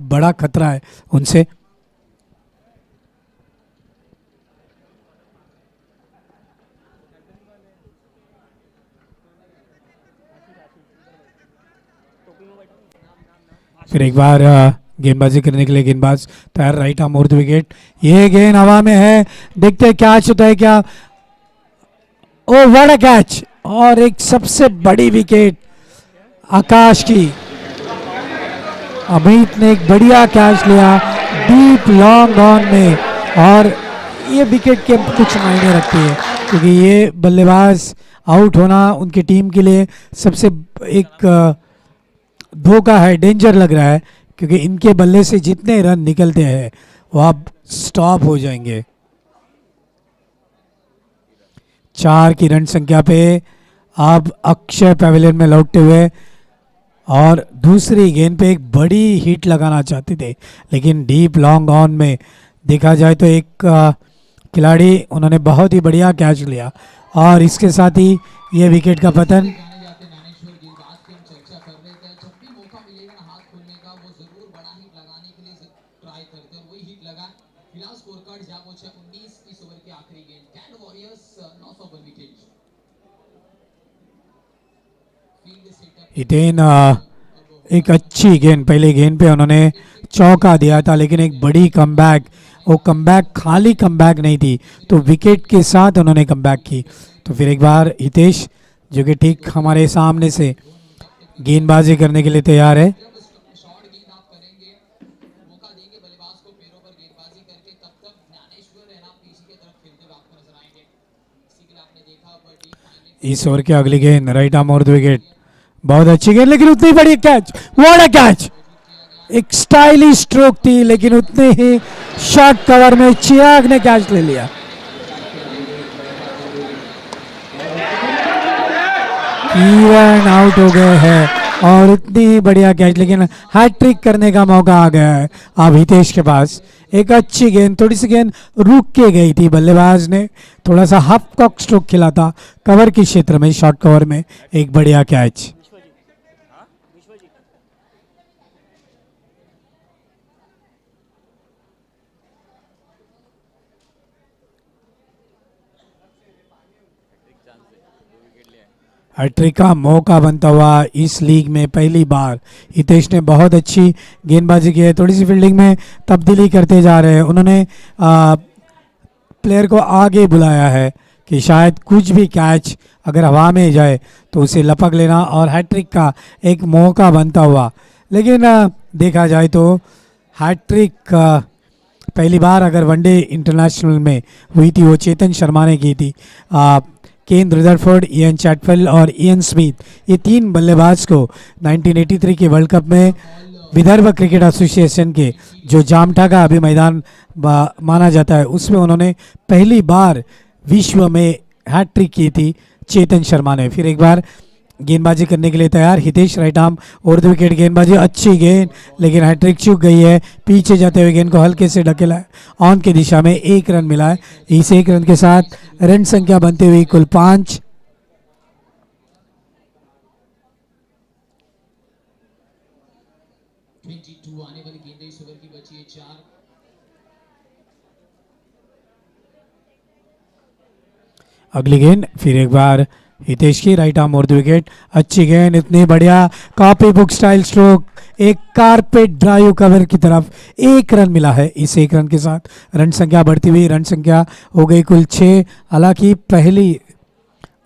बड़ा खतरा है उनसे। फिर एक बार गेंदबाजी करने के लिए गेंदबाज तैयार, right arm over the wicket. ये गेंद हवा में है, देखते कैच होता है क्या। ओ व्हाट अ कैच, और एक सबसे बड़ी विकेट आकाश की। अमित ने एक बढ़िया कैच लिया डीप लॉन्ग ऑन में, और ये विकेट के कुछ मायने रखती है क्योंकि ये बल्लेबाज आउट होना उनकी टीम के लिए सबसे एक धोखा है, डेंजर लग रहा है, क्योंकि इनके बल्ले से जितने रन निकलते हैं वो अब स्टॉप हो जाएंगे। 4 की रन संख्या पे अब अक्षय पैवेलियन में लौटते हुए, और दूसरी गेंद पे एक बड़ी हिट लगाना चाहते थे, लेकिन डीप लॉन्ग ऑन में देखा जाए तो एक खिलाड़ी उन्होंने बहुत ही बढ़िया कैच लिया, और इसके साथ ही ये विकेट का पतन। हितेन एक अच्छी गेंद, पहले गेंद पे उन्होंने चौका दिया था, लेकिन एक बड़ी कमबैक, वो कमबैक खाली कमबैक नहीं थी, तो विकेट के साथ उन्होंने कमबैक की। तो फिर एक बार हितेश जो कि ठीक हमारे सामने से गेंदबाजी करने के लिए तैयार है। इस ओवर की अगली गेंद right arm over the wicket, बहुत अच्छी गेंद, लेकिन उतनी बड़ी कैच, व्हाट अ कैच। एक स्टाइलिश स्ट्रोक थी, लेकिन उतने ही शॉर्ट कवर में चिराग ने कैच ले लिया। किरण आउट हो गए हैं, और उतनी ही बढ़िया कैच, लेकिन हैट्रिक करने का मौका आ गया है अब हितेश के पास। एक अच्छी गेंद, थोड़ी सी गेंद रुक के गई थी, बल्लेबाज ने थोड़ा सा हाफ कॉक स्ट्रोक खेला था कवर के क्षेत्र में, शॉर्ट कवर में एक बढ़िया कैच। हैट्रिक का मौका बनता हुआ इस लीग में पहली बार हितेश ने बहुत अच्छी गेंदबाजी की है, थोड़ी सी फील्डिंग में तब्दीली करते जा रहे हैं। उन्होंने प्लेयर को आगे बुलाया है कि शायद कुछ भी कैच अगर हवा में जाए तो उसे लपक लेना, और हैट्रिक का एक मौका बनता हुआ। लेकिन देखा जाए तो हैट्रिक पहली बार अगर वनडे इंटरनेशनल में हुई थी वो चेतन शर्मा ने की थी। केन रदरफोर्ड, इयन चैटवेल और इयन स्मिथ, ये 3 बल्लेबाज को 1983 के वर्ल्ड कप में विदर्भ क्रिकेट एसोसिएशन के जो जामठा का अभी मैदान माना जाता है उसमें उन्होंने पहली बार विश्व में हैट्रिक की थी चेतन शर्मा ने। फिर एक बार गेंदबाजी करने के लिए तैयार Hitesh, right arm over the wicket गेंदबाजी, अच्छी गेंद, लेकिन हैट्रिक चूक गई है। पीछे जाते हुए गेंद को हल्के से ढकेला है, ऑन की दिशा में 1 रन मिला है। इस 1 रन के साथ रन संख्या बनते हुए कुल 5। अगली गेंद फिर एक बार हितेश की, right arm over the wicket, अच्छी गेंद, इतनी बढ़िया कॉपी बुक स्टाइल स्ट्रोक, एक कारपेट ड्राइव कवर की तरफ 1 रन मिला है। इस 1 रन के साथ रन संख्या बढ़ती हुई रन संख्या हो गई कुल 6। हालांकि पहली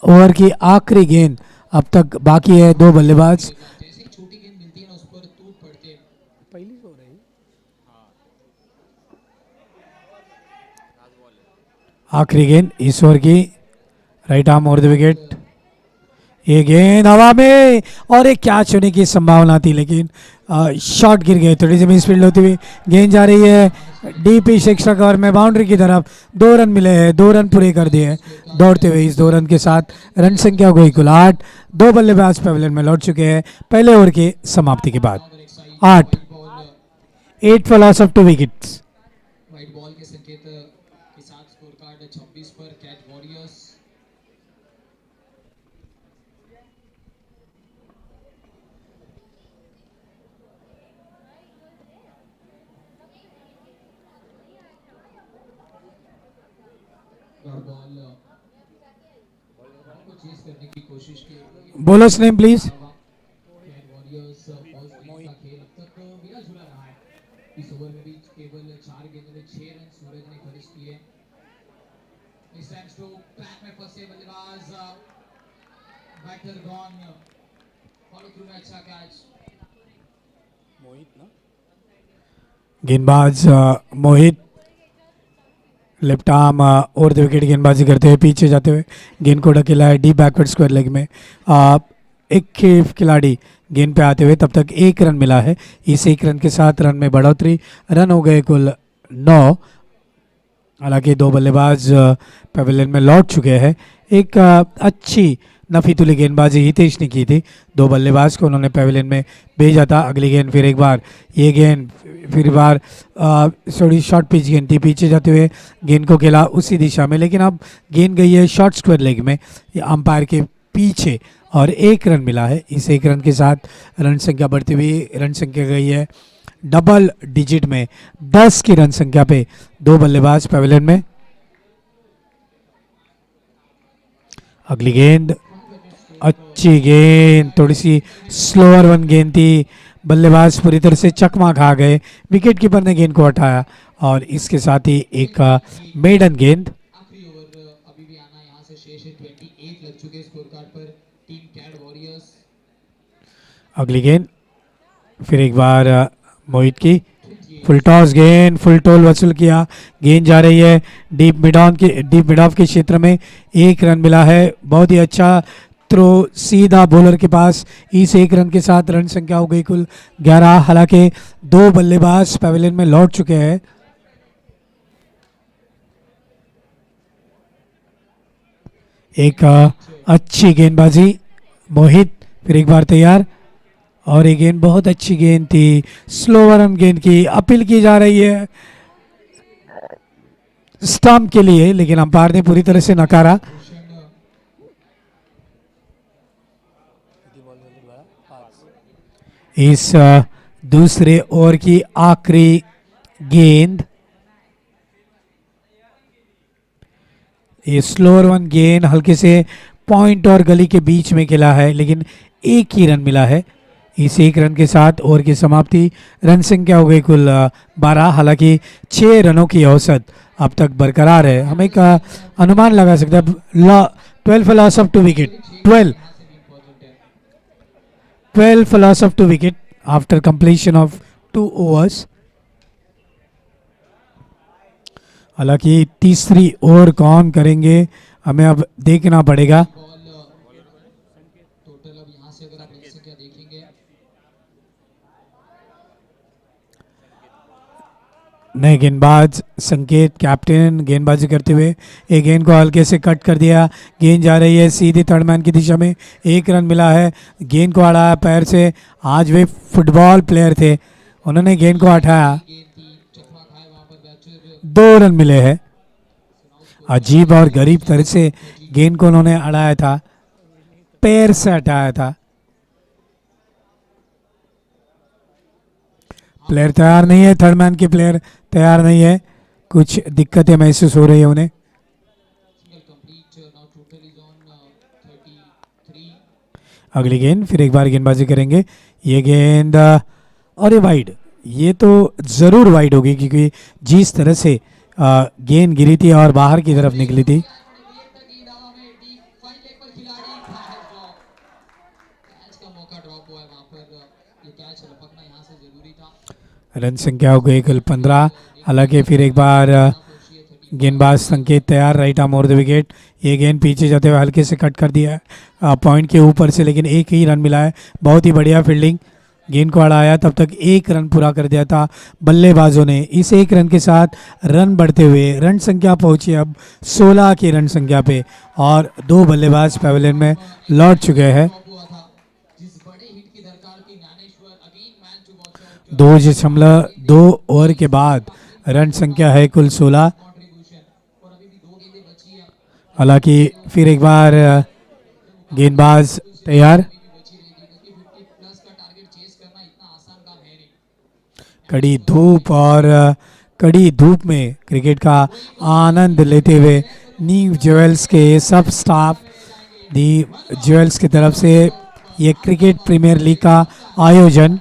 ओवर की आखिरी गेंद अब तक बाकी है, 2 बल्लेबाज। आखिरी गेंद इस ओवर की, right arm over the wicket, ये गेंद हवा में, और एक कैच होने की संभावना थी, लेकिन शॉट गिर गए। थोड़ी सी मिस फील्ड होती हुई गेंद जा रही है डीप एक्स्ट्रा कवर में बाउंड्री की तरफ। 2 रन मिले हैं, 2 रन पूरे कर दिए दौड़ते हुए। इस 2 रन के साथ रन संख्या हो गई कुल 8। 2 बल्लेबाज पैवेलियन में लौट चुके हैं पहले ओवर की समाप्ति के बाद। 8 for loss of 2 wickets. Bowlers name please. गेंदबाज मोहित left arm over the wicket गेंदबाजी करते हुए पीछे जाते हुए गेंद को ढकेला है डीप बैकवर्ड स्क्वायर लेग में। एक खिलाड़ी गेंद पे आते हुए तब तक 1 रन मिला है। इस 1 रन के साथ रन में बढ़ोतरी, रन हो गए कुल 9। हालांकि 2 बल्लेबाज पवेलियन में लौट चुके हैं। एक अच्छी नफीतुली गेंदबाजी हितेश ने की थी। 2 बल्लेबाज को उन्होंने पवेलियन में भेजा था। अगली गेंद फिर एक बार ये गेंद फिर बार थोड़ी शॉर्ट पिच गेंद थी, पीछे जाते हुए गेंद को खेला उसी दिशा में, लेकिन अब गेंद गई है शॉर्ट स्क्वायर लेग में अंपायर के पीछे और 1 रन मिला है। इस 1 रन के साथ रन संख्या बढ़ती हुई रन संख्या गई है डबल डिजिट में 10 की रन संख्या पे 2 बल्लेबाज पवेलियन में। अगली गेंद अच्छी गेंद, थोड़ी सी स्लोअर वन गेंद थी, बल्लेबाज पूरी तरह से चकमा खा गए, विकेट कीपर ने गेंद को हटाया और इसके साथ ही एक मेडन गेंद। अगली गेंद फिर एक बार मोहित की फुल टॉस गेंद, फुल टोल वसूल किया, गेंद जा रही है डीप मिड ऑफ के क्षेत्र में। 1 रन मिला है, बहुत ही अच्छा थ्रो सीधा बॉलर के पास। इस 1 रन के साथ रन संख्या हो गई कुल 11। हालांकि 2 बल्लेबाज पवेलियन में लौट चुके हैं। एक अच्छी गेंदबाजी मोहित फिर एक बार तैयार और ये गेंद बहुत अच्छी गेंद थी, स्लोवर रन गेंद की अपील की जा रही है स्टंप के लिए, लेकिन अंपायर ने पूरी तरह से नकारा। इस दूसरे ओवर की आखिरी गेंद, ये स्लोअर वन गेंद हल्के से पॉइंट और गली के बीच में खेला है, लेकिन 1 ही रन मिला है। इस 1 रन के साथ ओवर की समाप्ति, रन संख्या हो गई कुल 12। हालांकि 6 रनों की औसत अब तक बरकरार है। हम एक अनुमान लगा सकते हैं 12 for loss of 2 wicket, 12 for loss of 2 wicket after completion of 2 overs। हालांकि तीसरी ओवर कौन करेंगे हमें अब देखना पड़ेगा। नए गेंदबाज संकेत कैप्टन गेंदबाजी करते हुए एक गेंद को हल्के से कट कर दिया, गेंद जा रही है सीधे थर्ड मैन की दिशा में। 1 रन मिला है, गेंद को हटाया पैर से। आज वे फुटबॉल प्लेयर थे, उन्होंने गेंद को हटाया, 2 रन मिले हैं। अजीब और गरीब तरह से गेंद को उन्होंने अड़ाया था, पैर से हटाया था। प्लेयर तैयार नहीं है, थर्ड मैन के प्लेयर तैयार नहीं है, कुछ दिक्कतें महसूस हो रही है उन्हें। अगली गेंद फिर एक बार गेंदबाजी करेंगे। ये गेंद और ये वाइड, ये तो ज़रूर वाइड होगी क्योंकि जिस तरह से गेंद गिरी थी और बाहर की तरफ निकली थी। रन संख्या हो गई कुल 15। हालांकि फिर एक बार गेंदबाज संकेत तैयार, right arm over the wicket. ये गेंद पीछे जाते हुए हल्के से कट कर दिया है पॉइंट के ऊपर से, लेकिन 1 ही रन मिला है। बहुत ही बढ़िया फील्डिंग, गेंद को अड़ाया, तब तक 1 रन पूरा कर दिया था बल्लेबाजों ने। इस 1 रन के साथ रन बढ़ते हुए रन संख्या पहुंची अब 16 की रन संख्या पे और 2 बल्लेबाज पवेलियन में लौट चुके हैं। 2.2 ओवर के बाद रन संख्या है कुल 16। हालांकि फिर एक बार गेंदबाज तैयार, कड़ी धूप और कड़ी धूप में क्रिकेट का आनंद लेते हुए नीव ज्वेल्स के सब स्टाफ दी ज्वेल्स की तरफ से ये क्रिकेट प्रीमियर लीग का आयोजन।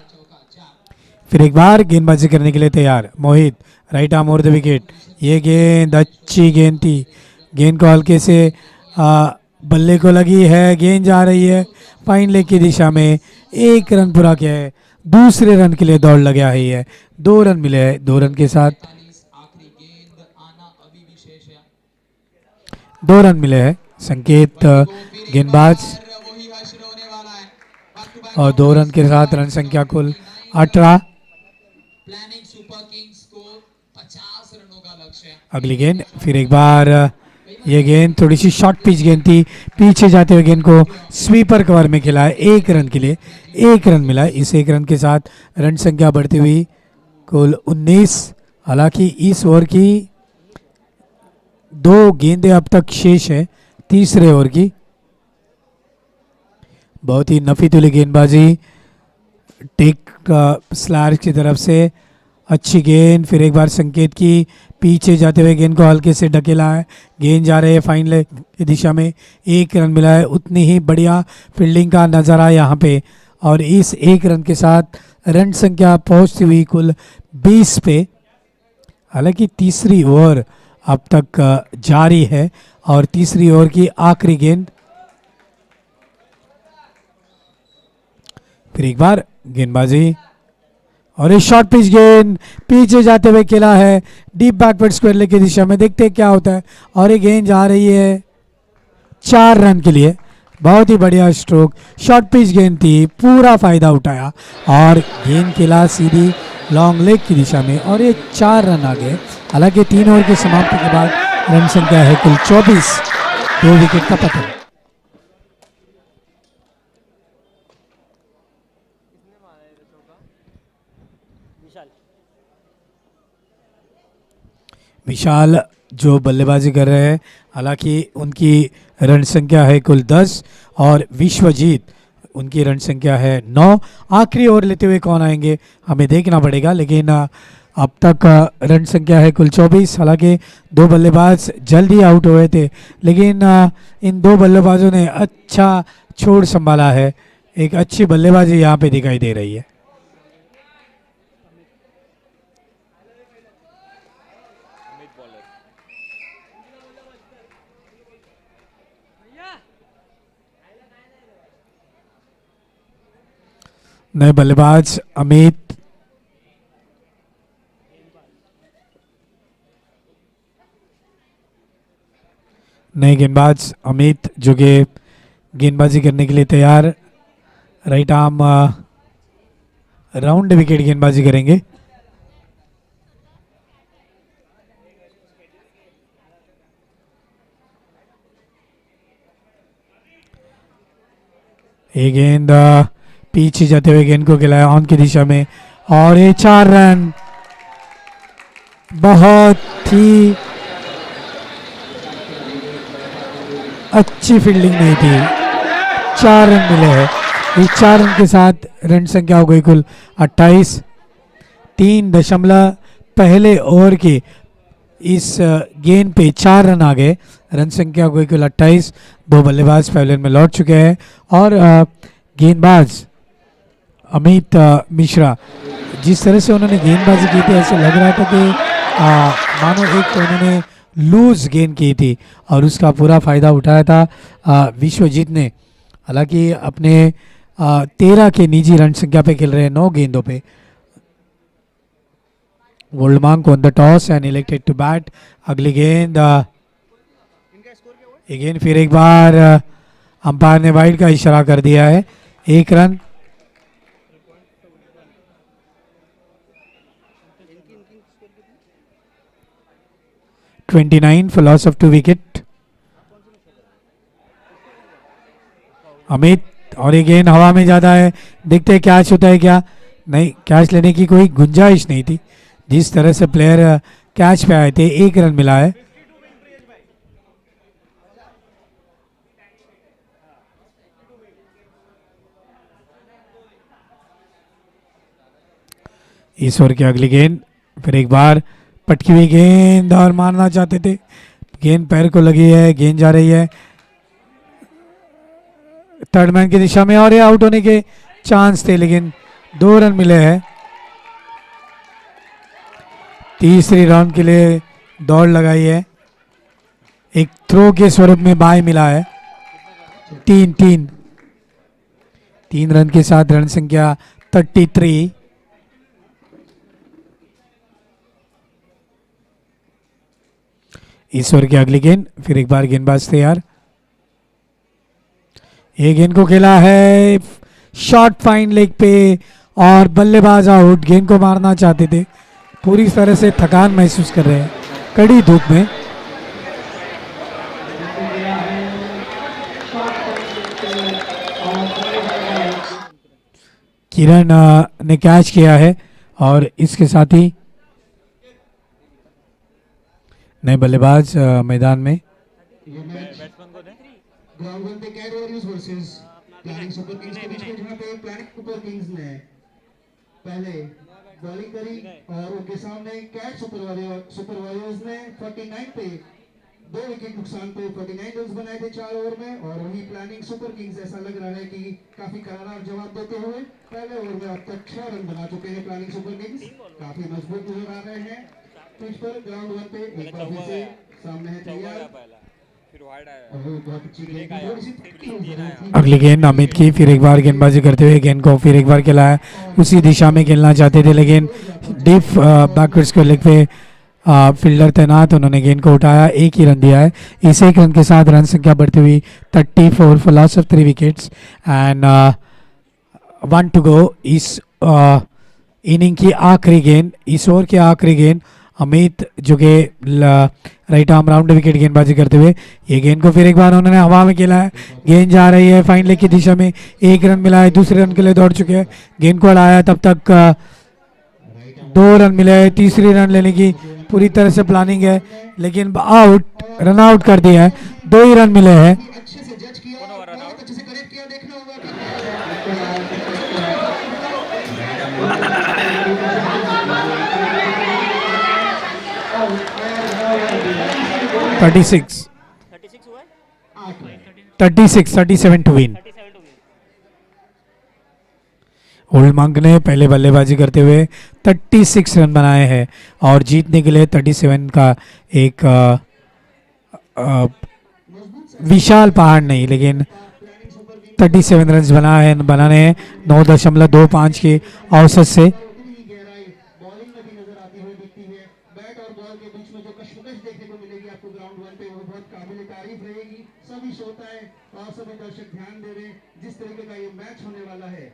फिर एक बार गेंदबाजी करने के लिए तैयार मोहित, right arm over the wicket. ये गेंद अच्छी गेंद थी, गेंद को हल्के से बल्ले को लगी है, गेंद जा रही है फाइन लेग की दिशा में। एक रन पूरा किया है, दूसरे रन के लिए दौड़ लगा है। 2 रन मिले हैं, 2 रन के साथ 2 रन मिले हैं। संकेत गेंदबाज और 2 रन के साथ रन संख्या कुल 18। अगली गेंद फिर एक बार, ये गेंद थोड़ी सी शॉर्ट पिच गेंद थी, पीछे जाते हुए गेंद को स्वीपर कवर में खेला है। 1 रन के लिए 1 रन मिला। इस 1 रन के साथ रन संख्या बढ़ती हुई कुल 19। हालांकि इस ओवर की 2 गेंदें अब तक शेष है तीसरे ओवर की। बहुत ही नफीतुली गेंदबाजी टेक स्लैश की तरफ से, अच्छी गेंद। फिर एक बार संकेत की पीछे जाते हुए गेंद को हल्के से ढकेला है, गेंद जा रही है फाइन लेग की दिशा में। 1 रन मिला है। उतनी ही बढ़िया फील्डिंग का नज़ारा यहाँ पे, और इस 1 रन के साथ रन संख्या पहुँचती हुई कुल 20 पे। हालांकि तीसरी ओवर अब तक जारी है और तीसरी ओवर की आखिरी गेंद। फिर एक बार गेंदबाजी और एक शॉर्ट पिच गेंद पीछे जाते हुए खेला है डीप बैकवर्ड स्क्वायर लेग की दिशा में। देखते हैं क्या होता है। और ये गेंद जा रही है 4 रन के लिए। बहुत ही बढ़िया स्ट्रोक, शॉर्ट पिच गेंद थी, पूरा फायदा उठाया और गेंद खेला सीधी लॉन्ग लेग की दिशा में और ये 4 रन आ गए। हालांकि 3 ओवर की समाप्ति के बाद रन संख्या है कुल 24, 2 विकेट का पतन। विशाल जो बल्लेबाजी कर रहे हैं, हालांकि उनकी रन संख्या है कुल 10 और विश्वजीत उनकी रन संख्या है 9। आखिरी ओवर लेते हुए कौन आएंगे हमें देखना पड़ेगा, लेकिन अब तक रन संख्या है कुल 24। हालांकि 2 बल्लेबाज जल्दी आउट हुए थे, लेकिन इन 2 बल्लेबाजों ने अच्छा छोड़ संभाला है। एक अच्छी बल्लेबाजी यहाँ पे दिखाई दे रही है। नए बल्लेबाज अमित, नए गेंदबाज अमित जो कि गेंदबाजी करने के लिए तैयार, राइट आर्म राउंड विकेट गेंदबाजी करेंगे। ये गेंद पीछे जाते हुए गेंद को खिलाया ऑन की दिशा में और ये 4 रन। बहुत ही अच्छी फील्डिंग नहीं थी, 4 रन मिले हैं। इस 4 रन के साथ रन संख्या हो गई कुल 28। 3 दशमलव पहले ओवर के इस गेंद पे 4 रन आ गए, रन संख्या हो गई कुल 28। 2 बल्लेबाज पवेलियन में लौट चुके हैं और गेंदबाज अमित मिश्रा जिस तरह से उन्होंने गेंदबाजी की थी, ऐसे लग रहा था कि मानो एक तो उन्होंने लूज गेंद की थी और उसका पूरा फ़ायदा उठाया था विश्वजीत ने। हालांकि अपने 13 के निजी रन संख्या पे खेल रहे हैं 9 गेंदों पे। वोल्डमांग on the toss and elected to bat. अगली गेंद अगेन फिर एक बार अंपायर ने वाइड का इशारा कर दिया है। 1 run. (29) for loss of 2 wicket. Amit और ये गेंद हवा में ज्यादा है, देखते हैं कैच होता है क्या। नहीं, कैच लेने की कोई गुंजाइश नहीं थी। जिस तरह से प्लेयर कैच पे आए थे, 1 रन मिला है। इस ओवर की अगली गेंद फिर एक बार पटकी हुई गेंद और मारना चाहते थे, गेंद पैर को लगी है, गेंद जा रही है थर्ड मैन की दिशा में और ये आउट होने के चांस थे, लेकिन 2 रन मिले हैं। तीसरी राउंड के लिए दौड़ लगाई है, एक थ्रो के स्वरूप में बाय मिला है। 3 रन के साथ रन संख्या 33। इस ओवर की अगली गेंद, फिर एक बार गेंदबाज तैयार। ये गेंद को खेला है शॉर्ट फाइन लेग पे और बल्लेबाज आउट। गेंद को मारना चाहते थे, पूरी तरह से थकान महसूस कर रहे हैं कड़ी धूप में। किरण ने कैच किया है और इसके साथ ही नए बल्लेबाज मैदान में। ग्राउंड वन पे Cat Warriors versus Planning Super Kings के बीच में, जहां पे प्लानिंग सुपर किंग्स ने पहले बॉलिंग करी और उनके सामने कैट सुपर वॉरियर्स ने 49 पे 2 विकेट नुकसान पे 49 रन बनाए थे 4 ओवर में। और वही प्लानिंग सुपर किंग्स ऐसा लग रहा है कि काफी करारा जवाब देते हुए पहले ओवर में अब तक 6 रन बना चुके हैं। प्लानिंग सुपर किंग्स काफी मजबूत नजर आ रहे हैं पिच पर। ग्राउंड वन पे एक बार फिर से सामने है तैयार। अगली गेंद अमित की, फिर एक बार गेंदबाजी करते हुए गेंद को फिर एक बार खेला है, उसी दिशा में खेलना चाहते थे लेकिन डीप बैकवर्ड्स के लेग पे फील्डर तैनात, उन्होंने गेंद को उठाया, 1 ही रन दिया है। इस 1 रन के साथ रन संख्या बढ़ती हुई 34 for loss of 3 wickets and 1 to go. इस इनिंग की आखिरी गेंद, इस ओवर की आखिरी गेंद अमित जो कि राइट आर्म राउंड विकेट गेंदबाजी करते हुए ये गेंद को फिर एक बार उन्होंने हवा में खेला है। गेंद जा रही है फाइन लेग की दिशा में, 1 रन मिला है, दूसरे रन के लिए दौड़ चुके हैं। गेंद को हटाया, तब तक 2 रन मिले हैं। तीसरी रन लेने की पूरी तरह से प्लानिंग है लेकिन आउट, रन आउट कर दिया है। 2 ही रन मिले हैं। अच्छे से जज किया, बहुत अच्छे से करेक्ट किया। देखना होगा कि 36 37 टू विन। उलमंग ने पहले बल्लेबाजी करते हुए 36 रन बनाए हैं और जीतने के लिए 37 का एक विशाल पहाड़ नहीं लेकिन 37 रन बनाने हैं 9.25 के औसत से। बॉलिंग में भी नजर आती हुई दिखती है। बैट और बॉल के बीच में जो कशमकश देखने को मिलेगी आपको ग्राउंड वन पे, वो बहुत काबिल तारीफ रहेगी। सभी श्रोताएं और सभी दर्शक ध्यान दे रहे हैं जिस तरीके का ये मैच होने वाला है।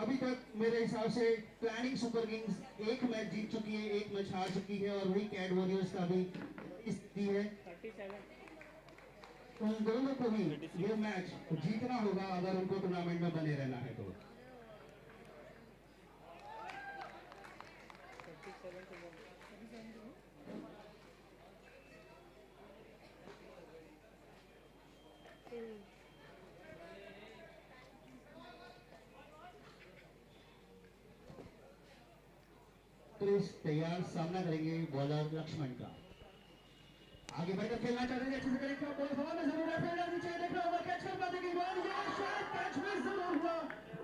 अभी तक मेरे हिसाब से प्लानिंग सुपर किंग्स 1 मैच जीत चुकी है, 1 मैच हार चुकी है और वही कैट वॉरियर्स का भी स्थिति है। उन दोनों को भी ये मैच जीतना होगा अगर उनको टूर्नामेंट में बने रहना है तो। तैयार, सामना करेंगे बॉलर लक्ष्मण का। आगे बढ़कर खेलना चाहते हैं, अच्छे से करेक्ट किया, बॉल हवा में जरूर है, फील्डर नीचे देखना होगा कैच कर पाते कि बॉल ये शायद कैच में जरूर हुआ।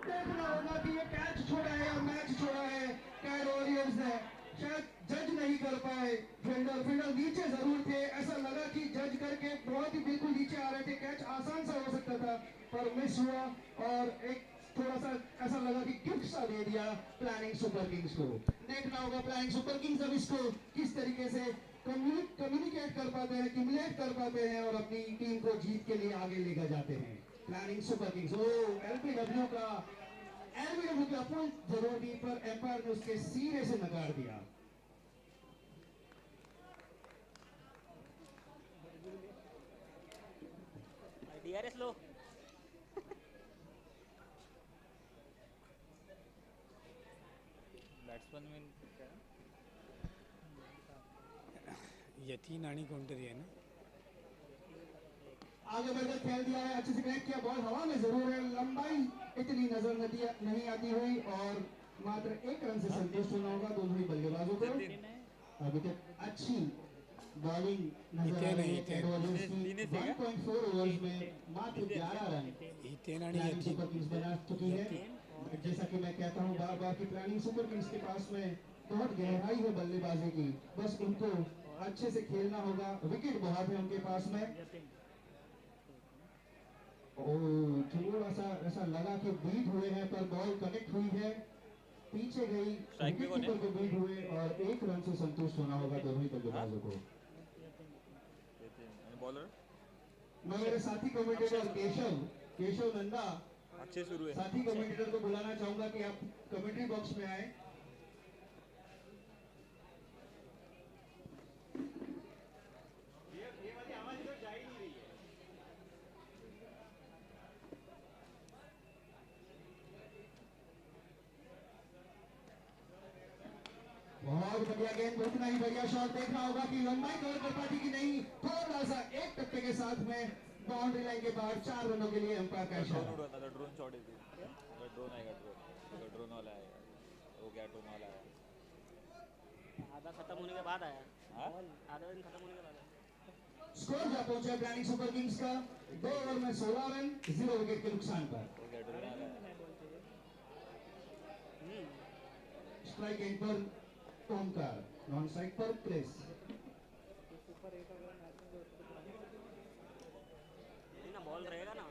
देखना होगा कि ये कैच छोड़ा है या मैच छोड़ा है कैट वॉरियर्स ने, शायद जज नहीं कर पाए। फील्डर नीचे जरूर थे, ऐसा लगा कि जज करके बहुत ही बिल्कुल नीचे आ रहे थे, कैच आसान सा हो सकता था पर मिस हुआ और एक थोड़ा सा ऐसा लगा कि गिफ्ट सा दे दिया प्लानिंग सुपर किंग्स को। देखना होगा प्लानिंग सुपर किंग्स अब इसको किस तरीके से कम्युनिकेट कर पाते हैं, क्यूमुलेट कर पाते हैं और अपनी टीम को जीत के लिए आगे लेकर जाते हैं। प्लानिंग सुपर किंग्स एलबीडब्ल्यू का फुल जरूर दी पर एम्पायर ने उसके सीने से नकार दिया। यतीन आनी काउंटर है ना, आगे बढ़कर खेल दिया है, अच्छे से कनेक्ट किया, बॉल हवा में जरूर है, लंबाई इतनी नजर नहीं आती हुई और मात्र 1 रन से संतुष्ट होना होगा दोनों ही बल्लेबाजों को। अभी तक अच्छी बॉलिंग नजर आ रही है कैटवालियर्स की 1.4 ओवर्स में मात्र 11 रन प्लानिंग सुपर किंग्स बना चुकी है। जैसा कि मैं कहता हूं बार बार कि प्लानिंग सुपर किंग्स के पास में बहुत गहराई है बल्लेबाजी की, बस उनको अच्छे से खेलना होगा। विकेट बहुत है उनके पास में। थोड़ा सा ऐसा लगा कि बीट हुए हैं पर बॉल कनेक्ट हुई है, पीछे गई, विकेटकीपर को बीट हुए और 1 रन से संतुष्ट होना होगा दोनों ही बल्लेबाजों को। मैं मेरे साथी कमेंटेटर केशव नंदा अच्छे शुरू है। साथी कमेंटेटर को बुलाना चाहूंगा कि आप कमेंट्री बॉक्स में आए। बहुत बढ़िया गेंद, उतना ही बढ़िया शॉट। देखना होगा कि लंबाई कवर कर पाती कि नहीं। थोड़ा सा 1 टप्पे के साथ में बाउंड्री लाइन के बाहर 4 रनों के लिए अंपायर का इशारा। ड्रोन शॉट है, ड्रोन आएगा, ड्रोन वाला आएगा। वो क्या ड्रोन वाला है? आधा खत्म होने के बाद आया। आधा दिन खत्म होने के बाद आया। स्कोर जा पहुंचा प्लानिंग सुपर किंग्स का 2 ओवर में 16 रन 0 विकेट के नुकसान पर। वो क्या ड्रोन वाला है? स्ट्राइक एंड पर ओमकार, नॉन स्ट्राइक पर प्लेस। बॉल रहेगा ना।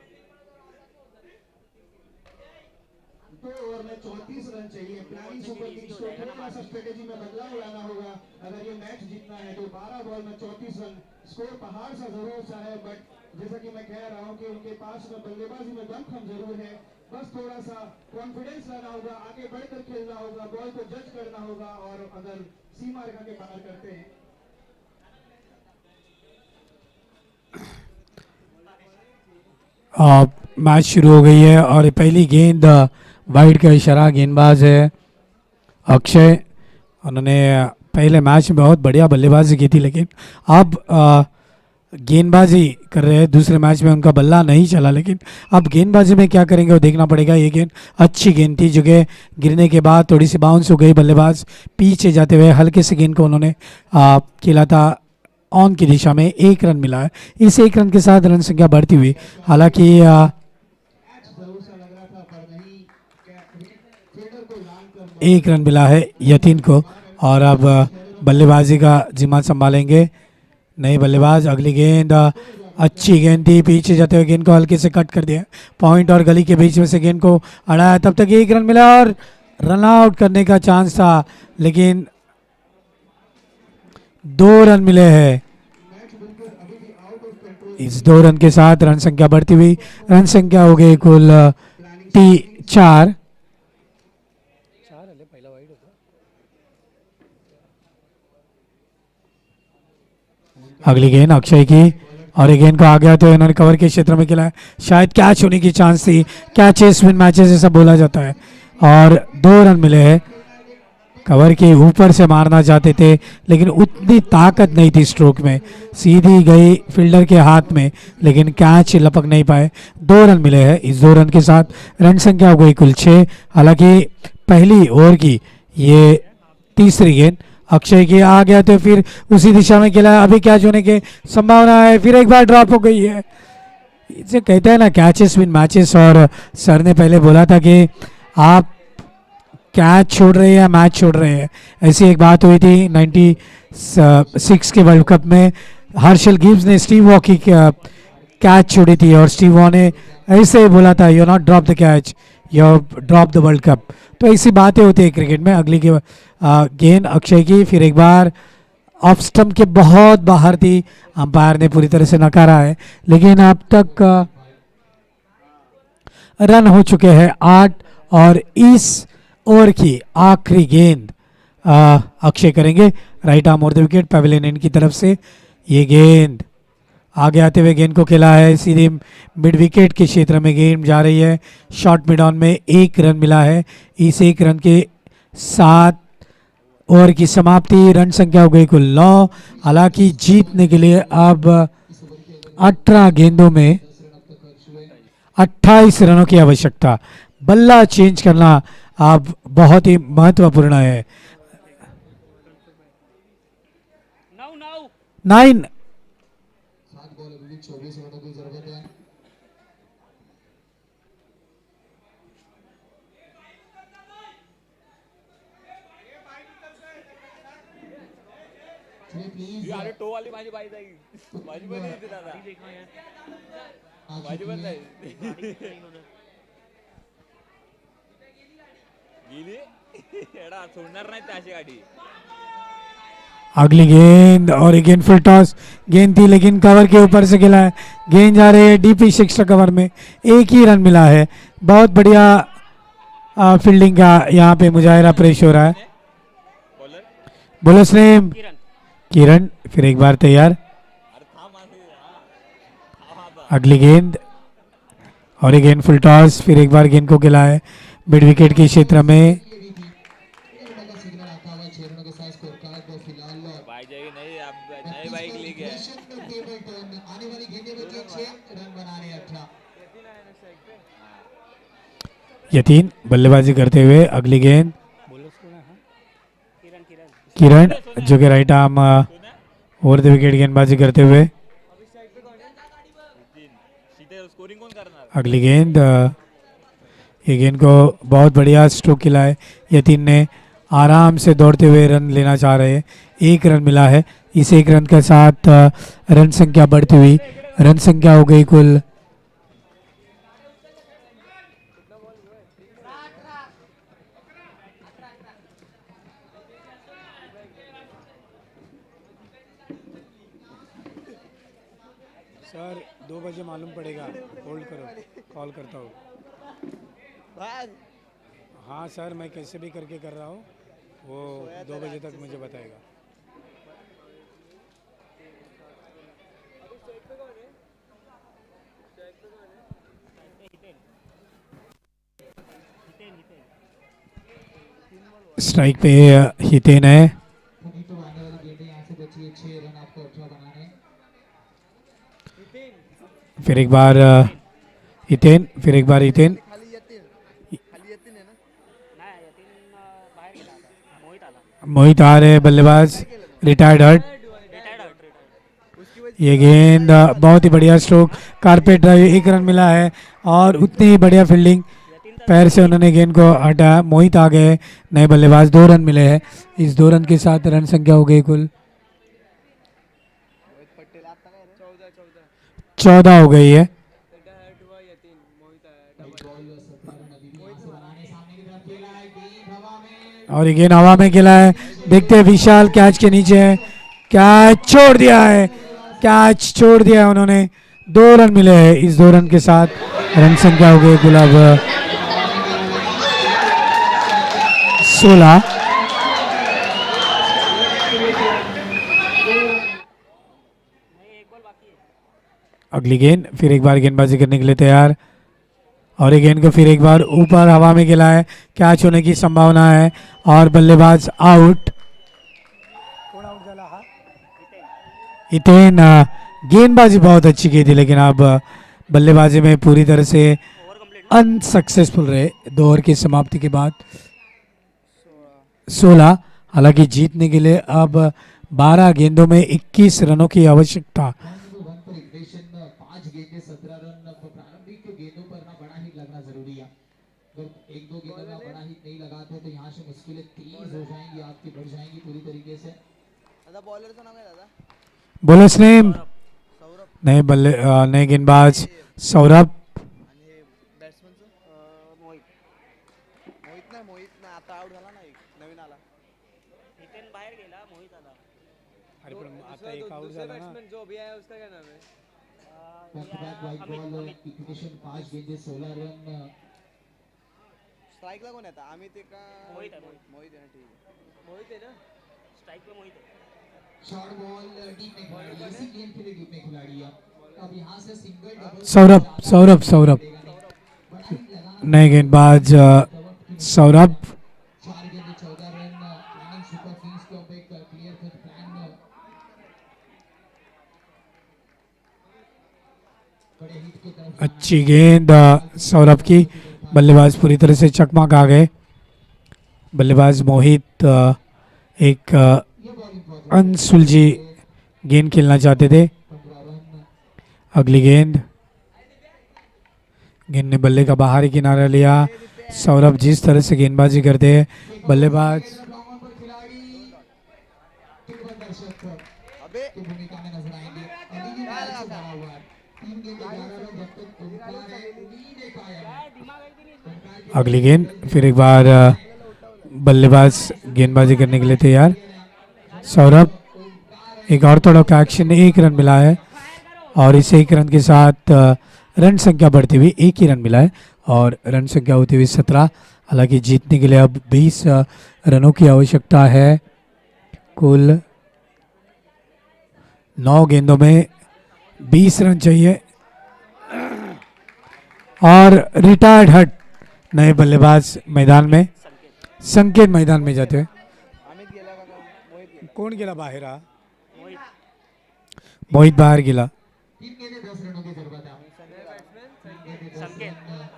2 ओवर में 34 रन चाहिए प्लानिंग सुपर किंग्स को। थोड़ा सा स्ट्रेटेजी में बदलाव लाना होगा अगर ये मैच जीतना है तो। 12 बॉल में 34 रन, स्कोर पहाड़ सा जरूर सा है, बट जैसा कि मैं कह रहा हूं कि उनके पास में बल्लेबाजी में दमखम जरूर है। बस थोड़ा सा कॉन्फिडेंस लाना होगा, आगे बढ़कर खेलना होगा, बॉल को जज करना होगा और अगर सीमा रेखा के बाहर करते हैं। मैच शुरू हो गई है और पहली गेंद वाइड का इशारा। गेंदबाज है अक्षय। उन्होंने पहले मैच में बहुत बढ़िया बल्लेबाजी की थी, लेकिन अब गेंदबाजी कर रहे हैं। दूसरे मैच में उनका बल्ला नहीं चला, लेकिन अब गेंदबाजी में क्या करेंगे वो देखना पड़ेगा। ये गेंद अच्छी गेंद थी जो कि गिरने के बाद थोड़ी सी बाउंस हो गई। बल्लेबाज पीछे जाते हुए हल्के से गेंद को उन्होंने खेला था ऑन की दिशा में। 1 रन मिला है। इस 1 रन के साथ रन संख्या बढ़ती हुई, हालांकि जरूर सा लग रहा था पर नहीं, फील्डर को लांग कर 1 रन मिला है यतीन को और अब बल्लेबाजी का जिम्मा संभालेंगे नए बल्लेबाज। अगली गेंद अच्छी गेंद थी, पीछे जाते हुए गेंद को हल्के से कट कर दिया। पॉइंट और गली के बीच में से गेंद को अड़ाया, तब तक 1 रन मिला और रन आउट करने का चांस था, लेकिन 2 रन मिले हैं। इस 2 रन के साथ रन संख्या बढ़ती हुई, रन संख्या हो गई कुल 4। अगली गेंद अक्षय की और ये गेंद को आ गया तो इन्होंने कवर के क्षेत्र में खेला। शायद कैच होने की चांस थी। कैचेस विन मैचेस ऐसा बोला जाता है और 2 रन मिले हैं। कवर के ऊपर से मारना चाहते थे, लेकिन उतनी ताकत नहीं थी स्ट्रोक में, सीधी गई फील्डर के हाथ में, लेकिन कैच लपक नहीं पाए। 2 रन मिले हैं। इस 2 रन के साथ रन संख्या हो गई कुल 6। हालांकि पहली ओवर की ये तीसरी गेंद अक्षय की आ गया तो फिर उसी दिशा में खेला। अभी कैच होने की संभावना है, फिर एक बार ड्रॉप हो गई है। इसे कहते हैं ना कैचेस विन मैचेस, और सर ने पहले बोला था कि आप कैच छोड़ रहे हैं या मैच छोड़ रहे हैं। ऐसी एक बात हुई थी 96 के वर्ल्ड कप में। हर्षल गिब्स ने स्टीव वॉ की कैच छोड़ी थी और स्टीव वॉ ने ऐसे ही बोला था, you not drop the catch, you drop the world cup. तो ऐसी बातें होती है क्रिकेट में। अगली गेंद अक्षय की, फिर एक बार ऑफ स्टंप के बहुत बाहर थी, अंपायर ने पूरी तरह से नकारा है, लेकिन अब तक रन हो चुके हैं 8 और इस ओवर की आखिरी गेंद अक्षय करेंगे। Right arm over the wicket Pavilion and की तरफ से। ये गेंद आगे आते हुए गेंद को खेला है सीधे मिड विकेट के क्षेत्र में गेंद जा रही है। शॉर्ट मिड ऑन में 1 रन मिला है। इस 1 रन के साथ ओवर की समाप्ति। रन संख्या हो गई कुल 9। हालांकि जीतने के लिए अब 18 गेंदों में 28 रनों की आवश्यकता। बल्ला चेंज करना अब बहुत ही महत्वपूर्ण है। 9। 7 बॉल अभी भी 24 रनों की जरूरत है। चलिए प्लीज अरे टो वाली माझी बाई जाईल माझी पण येते दादा माझी पण जाईल गेली एडा सोडणार नाही त्या अशी गाडी अगली गेंद और अगेन फुल टॉस। गेंद थी लेकिन कवर के ऊपर से गिला है। गेंद जा रही है डीपी 6 कवर में। एक ही रन मिला है। बहुत बढ़िया फील्डिंग का यहाँ पे मुजाहिरा पेश हो रहा है। Bowler bowlers name Kiran Kiran. फिर एक बार तैयार। अरे थांब आता अगली गेंद और अगेन फुल टॉस। फिर एक बार गेंद को गिला है मिड विकेट के क्षेत्र में। ये भी थी सिग्नल आता हुआ 6 रनों के साथ स्कोर कार्ड में फिलहाल बाई जाएगी नहीं अब नई बाइक लेके है टेबल टर्न आने वाली गेंदें बची 6 रन बनाने 18। यतीन बल्लेबाजी करते हुए। अगली गेंद किरण किरण किरण जो कि right arm over the wicket गेंदबाजी करते हुए। सीधे स्कोरिंग कौन करणार अगली गेंद ये गेंद को बहुत बढ़िया स्ट्रोक खिला है। यतीन ने आराम से दौड़ते हुए रन लेना चाह रहे हैं। एक रन मिला है। इस एक रन के साथ रन संख्या बढ़ती हुई रन संख्या हो गई कुल 2 बजे मालूम पड़ेगा। होल्ड करो कॉल करता हूँ। हाँ सर मैं कैसे भी करके कर रहा हूँ वो 2 बजे तक मुझे बताएगा। स्ट्राइक पे हितेन है। पुनीत तो आने वाली गेंदें यहाँ से बची है 6 रन आपको 18 बनाने। फिर एक बार हितेन। फिर एक बार हितेन। नाही यतीन बाहेर गेला आता मोहित आला मोहित आ रहे बल्लेबाज रिटायर्ड हर्ट। रिटायर्ड आउट ये गेंद बहुत ही बढ़िया स्ट्रोक कारपेट ड्राइव। 1 रन मिला है और उतनी ही बढ़िया फील्डिंग पैर से उन्होंने गेंद को हटाया। मोहित आ गए नए बल्लेबाज। 2 रन मिले हैं। इस 2 रन के साथ रन संख्या हो गई कुल 14 हो गई है। एक बॉल 17 रन अभी भी यहाँ से बनाने। सामने की तरफ खेला है गेंद हवा में। और ये गेंद हवा में खेला है। देखते हैं विशाल कैच के नीचे है। कैच छोड़ दिया है। कैच छोड़ दिया है उन्होंने। 2 रन मिले हैं। इस 2 रन के साथ रन संख्या हो गई कुल अब 16। अगली गेंद। फिर एक बार गेंदबाजी करने के लिए तैयार और ये गेंद को फिर एक बार ऊपर हवा में गिला है। कैच होने की संभावना है और बल्लेबाज आउट। हितेन गेंदबाजी बहुत अच्छी की थी लेकिन अब बल्लेबाजी में पूरी तरह से ओवर कंप्लीट अनसक्सेसफुल रहे। 2 ओवर की समाप्ति के बाद 16। हालांकि जीतने के लिए अब 12 गेंदों में 21 रनों की आवश्यकता। 1 पर इक्वेशन 5 गेंदें 17 रन। प्रारंभिक गेंदों पर ना बड़ा हिट लगना जरूरी है। अगर 1-2 गेंदों में बड़ा हिट नहीं लगाते तो यहाँ से मुश्किलें तेज हो जाएंगी आपकी, बढ़ जाएंगी पूरी तरीके से। बॉलर्स नेम नए बल्ले नए गेंदबाज सौरभ। हितेन बाहेर गेला मोहित आला आता एक आउट झाला ना। Back to back wide ball equation 5 गेंदें 16 रन। स्ट्राईकला कोण येतात आम्ही ते का मोहित आहे मोहित मोहित आहे ना ठीक आहे मोहित आहे ना स्ट्राइक पे मोहित है शॉर्ट बॉल डीप में खिलाड़ी इसी गेंद के लिए डीप में खिलाड़ी है। अब यहाँ से सिंगल डबल सौरभ सौरभ सौरभ नए गेंदबाज सौरभ। 4 गेंदें 14 रन। प्लानिंग सुपर किंग्स को अब एक क्लियर कट प्लान बड़े हिट की तरफ अच्छी गेंद सौरभ की। बल्लेबाज पूरी तरह से चकमा खा गए। बल्लेबाज मोहित एक ये बॉलिंग बहुत अनसुलझी गेंद खेलना चाहते थे। 15 रन। अगली गेंद, गेंद ने बल्ले का बाहरी किनारा लिया। सौरभ जिस तरह से गेंदबाजी करते हैं, बल्लेबाज लॉन्ग ऑन पर खिलाड़ी तिरपन दर्शक अबे की भूमिका में नजर आएंगे। अभी भी मैच बना हुआ है, 3 गेंद 11 रन। जब तक ओमकार है, उम्मीद है कायम। अगली गेंद, फिर एक बार बल्लेबाज गेंदबाजी करने के लिए तैयार। सौरभ, एक ऑर्थोडॉक्स एक्शन, 1 रन मिला है और इस 1 रन के साथ रन संख्या बढ़ती हुई 1 ही रन मिला है और रन संख्या होती हुई 17। हालांकि जीतने के लिए अब 20 रनों की आवश्यकता है। कुल 9 गेंदों में 20 रन चाहिए और रिटायर्ड हट नए बल्लेबाज मैदान में, संकेत मैदान में जाते हैं। अमित गेला का मोहित गेला कौन गेला बाहेर? मोहित मोहित बाहेर गेला। 3 गेंदें 10 रनों की जरूरत है। 3 गेंदें 10 संकेत। रन,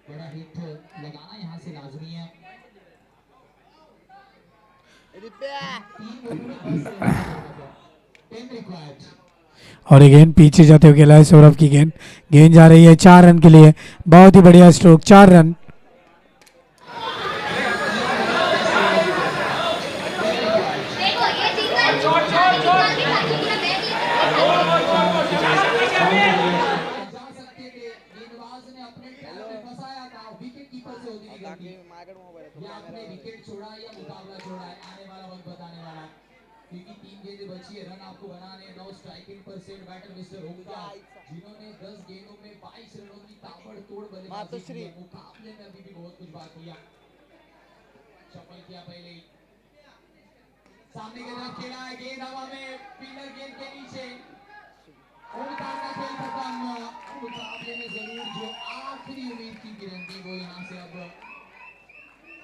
बड़ा हिट लगाना यहाँ से लाजमी है। रिप्या 3 गेंदों में 10 रनों की जरूरत है। 10 रिक्वायर्ड। और ये गेंद पीछे जाते हुए खेला है सौरभ की गेंद, गेंद जा रही है 4 रन के लिए। बहुत ही बढ़िया स्ट्रोक, 4 रन। देखो ये चीज ना छोड़ छोड़ छोड़ के खाने की ना मैं जा सकते थे, गेंदबाज ने अपने ट्रैप में फंसाया था। विकेट कीपर से होती थी ताकि गलती। मार्केट मोबाइल है तो या आपने विकेट छोड़ा या मुकाबला छोड़ा है, आने वाला वक्त बताने वाला है। क्योंकि 3 गेंदें बची है, रन आपको बनाने। 9 striking percent batter mister Omkar, जिन्होंने 10 गेंदों में 22 रनों की ताबड़तोड़ बल्लेबाजी की मातोश्री। है। मुकाबले में अभी भी बहुत कुछ बाकी है। शफल किया पहले ही, सामने की तरफ खेला है, गेंद हवा में, पिलर गेंद के नीचे। ओमकार का खेल खत्म। मुकाबले में जरूर जो आखिरी उम्मीद की किरण थी वो यहाँ से अब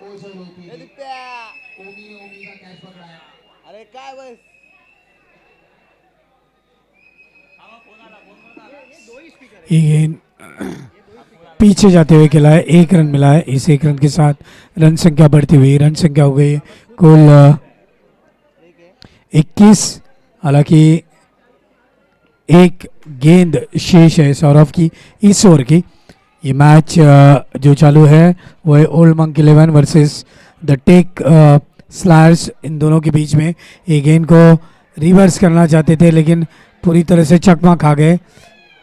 ओझल होती है। रिप्या ओमी ने ओमी का कैच पकड़ा है। अरे काय बस ये गेंद पीछे जाते हुए खेला है, 1 रन मिला है। इस 1 रन के साथ रन संख्या बढ़ती हुई, रन संख्या हो गई कुल 21। हालांकि एक गेंद शेष है सौरभ की इस ओवर की। ये मैच जो चालू है वो है Old Monk 11 versus the tech slash. इन दोनों के बीच में ये गेंद को रिवर्स करना चाहते थे लेकिन पूरी तरह से चकमा खा गए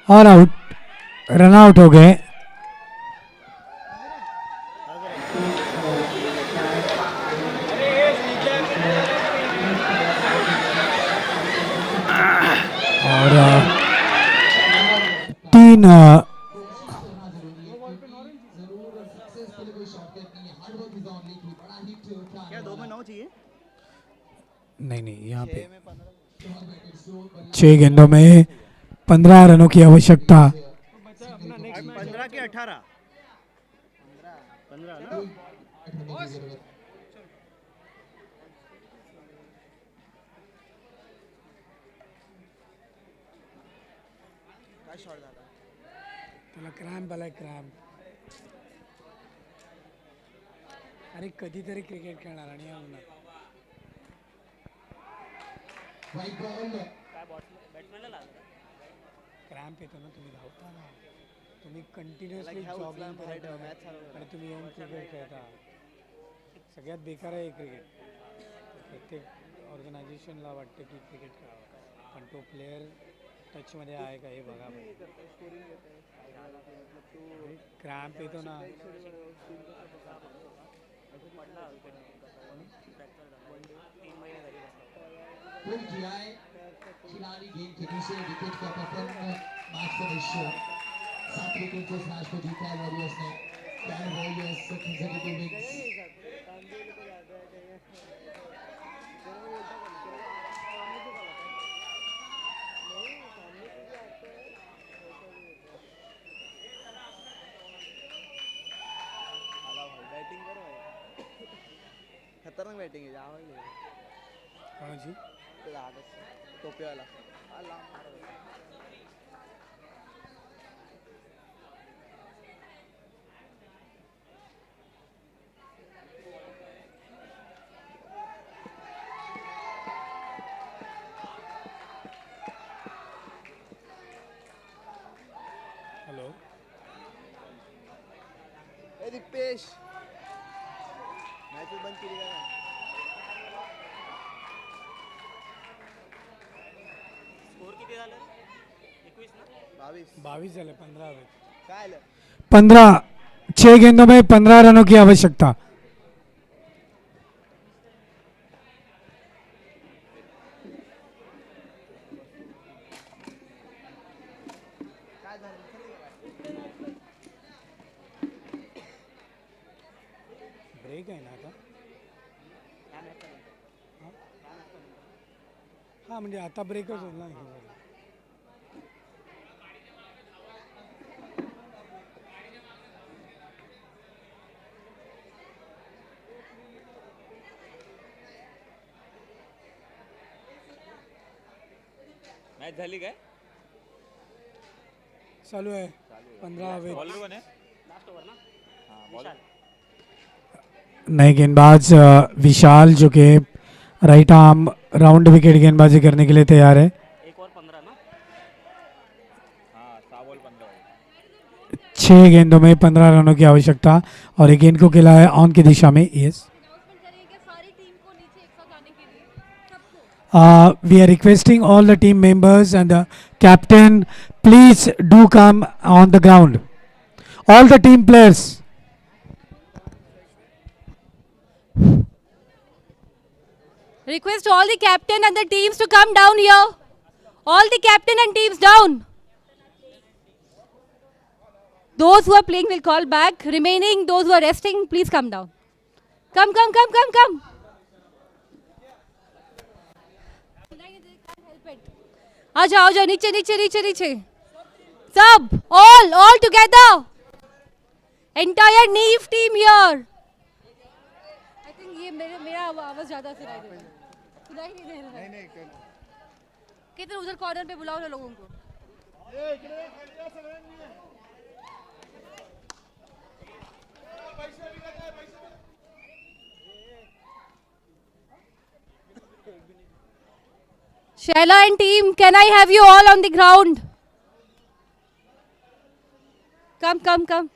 और आउट, रन आउट हो गए। और 3 जरूर सक्सेस के लिए कोई शॉर्टकट नहीं है, हार्ड वर्क इज ओनली की। बड़ा हिट उठा क्या 2 में 9 चाहिए नहीं यहाँ पे 6 में 15 6 गेंदों में 15 रनों की आवश्यकता। 15 के 18 15 ना की जरूरत। काय शॉट झाला तुला क्रॅम्प आलाय, क्रॅम्प. अरे कधीतरी क्रिकेट खेळणार आणि या उन्हात. वाइड बॉल काय बॅट्समॅनला लागलं क्रॅम्प येतो ना, तुम्ही धावता ना, तुम्ही कंटिन्युअसली ह्या जॉगिंग उचला बाहेर ठेवा, करता मॅच चालू झाली. आणि तुम्ही येऊन क्रिकेट खेळता. सगळ्यात बेकार आहे क्रिकेट. प्रत्येक ऑर्गनायझेशनला वाटतं की क्रिकेट खेळावं पण तो प्लेयर टचमध्ये आहे का हे बघा. क्रॅम्प येतो ना. पडला विकेट फ्रॅक्चर झाला 3 महिने झाले बसला. पुल किया है, खिलाड़ी गेंद के नीचे विकेट का पतन। मैच फिनिश 7 विकेट से इस मैच को जीता है वॉरियर्स ने। Can warriors consecutive wins. Batting करो भाई खतरनाक बैटिंग आहे आवडली कोणाची? टोपीवाला हा लांब मारत होता. दिप्पेश मॅच बंद केली का स्कोर किती झालं 21 ना 22 22 झाले 15 काय आलं 15 6 गेंदों में 15 रनों की आवश्यकता काय झालं ब्रेक आहे ना आता काय मॅच चालू हा म्हणजे आता ब्रेकच होईल ना मॅच झाली काय चालू आहे 15 हवे बॉलर कोण आहे लास्ट ओव्हर ना हां बॉलर नए गेंदबाज विशाल जो कि राइट आर्म राउंड विकेट गेंदबाजी करने के लिए तैयार है 1 ओव्हर 15 ना हां 6 बॉल 15 आहे 6 गेंदों में 15 रनों की आवश्यकता और एक गेंद को खेला है ऑन की दिशा में yes we are requesting all the team members and the captain please do come on the ground all the team players Request all the captain and the teams to come down here. All the captain and teams down. Those who are playing will call back. Remaining, those who are resting, please come down. Come, come, come, come, come. आ जाओ नीचे नीचे नीचे नीचे सब all together entire knife team here I think ये मेरा आवाज ज्यादा सुनाई दे रहा है सुनाई नहीं दे रहा है नहीं किधर उधर कॉर्नर पे बुलाओ ना लोगों को Shaila and team, can I have you all on the ground? Come, come, come.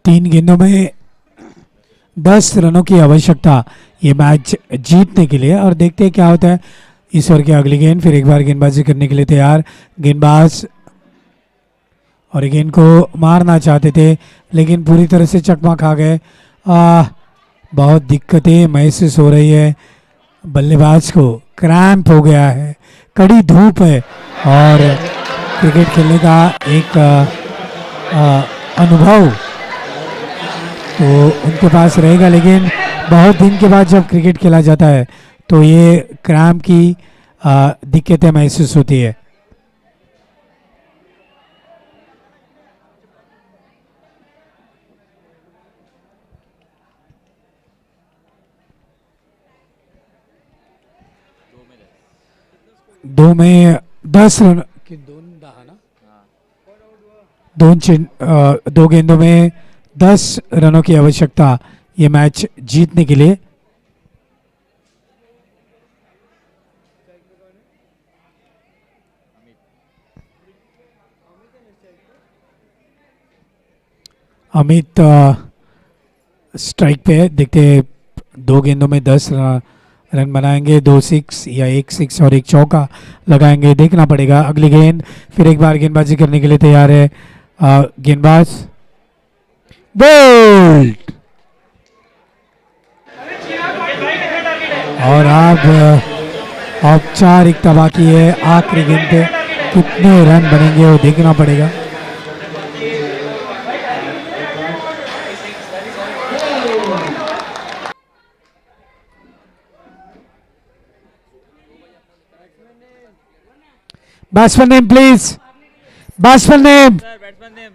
तीन गेंदों में 10 रनों की आवश्यकता ये मैच जीतने के लिए और देखते हैं क्या होता है इस ओवर की अगली गेंद फिर एक बार गेंदबाजी करने के लिए तैयार गेंदबाज और गेंद को मारना चाहते थे लेकिन पूरी तरह से चकमा खा गए बहुत दिक्कतें महसूस हो रही है बल्लेबाज को क्रैम्प हो गया है कड़ी धूप है और क्रिकेट खेलने का एक अनुभव तो उनके पास रहेगा लेकिन बहुत दिन के बाद जब क्रिकेट खेला जाता है तो ये क्रैम्प की दिक्कतें महसूस होती है दो में 10 रन कि दो गेंदों में 10 रनों की आवश्यकता ये मैच जीतने के लिए अमित स्ट्राइक पे देखते दो गेंदों में 10 रन बनाएंगे 2 6 या 1 6 और 1 चौका लगाएंगे देखना पड़ेगा अगली गेंद फिर एक बार गेंदबाजी करने के लिए तैयार है गेंदबाज बोल्ड और अब औपचारिकता बाकी है आखिरी गेंद पे कितने रन बनेंगे वो देखना पड़ेगा Batsman name, please. Batsman name. Sir batsman name